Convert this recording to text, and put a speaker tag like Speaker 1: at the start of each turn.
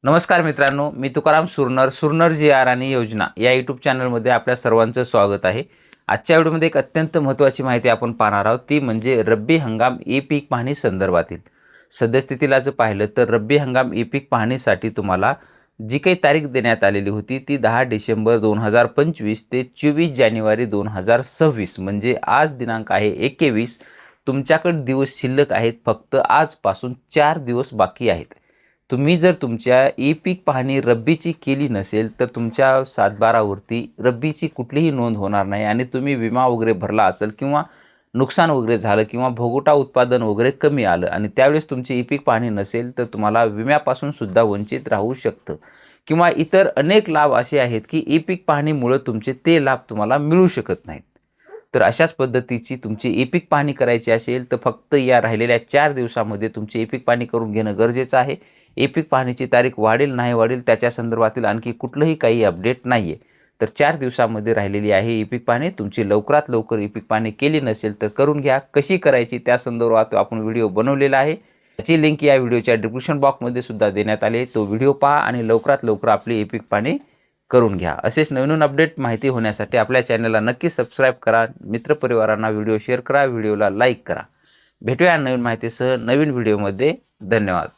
Speaker 1: नमस्कार मित्रांनो, मी तुकाराम सुरनर जी आर आणि योजना या यूट्यूब चॅनलमध्ये आपल्या सर्वांचं स्वागत आहे। आजच्या व्हिडिओमध्ये एक अत्यंत महत्त्वाची माहिती आपण पाहणार आहोत, ती म्हणजे रब्बी हंगाम ई पीक पाहणी संदर्भातील। सद्यस्थितीला जर पाहिलं तर रब्बी हंगाम ई पीक पाहणीसाठी तुम्हाला जी काही तारीख देण्यात आलेली होती ती 10 डिसेंबर 2025 ते 24 जानेवारी 2026 म्हणजे आज दिनांक आहे 21। तुमच्याकडे दिवस शिल्लक आहेत, फक्त आजपासून 4 दिवस बाकी आहेत। तुम्ही जर तुमच्या ई पीक पाहणी रब्बीची केली नसेल तर तुमच्या 7/12वरती रब्बीची कुठलीही नोंद होणार नाही आणि तुम्ही विमा वगैरे भरला असेल किंवा नुकसान वगैरे झालं किंवा भोगोटा उत्पादन वगैरे कमी आलं आणि त्यावेळेस तुमची ई पीक पाहणी नसेल तर तुम्हाला विम्यापासून सुद्धा वंचित राहू शकतं किंवा इतर अनेक लाभ असे आहेत की ई पीक पाहणीमुळे तुमचे ते लाभ तुम्हाला मिळू शकत नाहीत। तर अशाच पद्धतीची तुमची ई पीक पाहणी करायची असेल तर फक्त या राहिलेल्या 4 दिवसामध्ये तुमची ई पीक पाहणी करून घेणं गरजेचं आहे। ई पीक पाहणीची तारीख वाढेल नाही वाढेल त्याच्या संदर्भातील आणखी कुठलंही काही अपडेट नाही आहे। तर 4 दिवसामध्ये राहिलेली आहे ई पीक पाहणी। तुमची लवकरात लवकर ई पीक पाहणी केली नसेल तर करून घ्या। कशी करायची त्या संदर्भात आपण व्हिडिओ बनवलेला आहे, त्याची लिंक या व्हिडिओच्या डिस्क्रिप्शन बॉक्समध्ये सुद्धा देण्यात आली आहे। तो व्हिडिओ पहा आणि लवकरात लवकर आपली ई पीक पाहणी करून घ्या। असेच नवीन अपडेट माहिती होण्यासाठी आपल्या चॅनलला नक्की सबस्क्राईब करा, मित्रपरिवारांना व्हिडिओ शेअर करा, व्हिडिओला लाईक करा। भेटूया नवीन माहितीसह नवीन व्हिडिओमध्ये। धन्यवाद।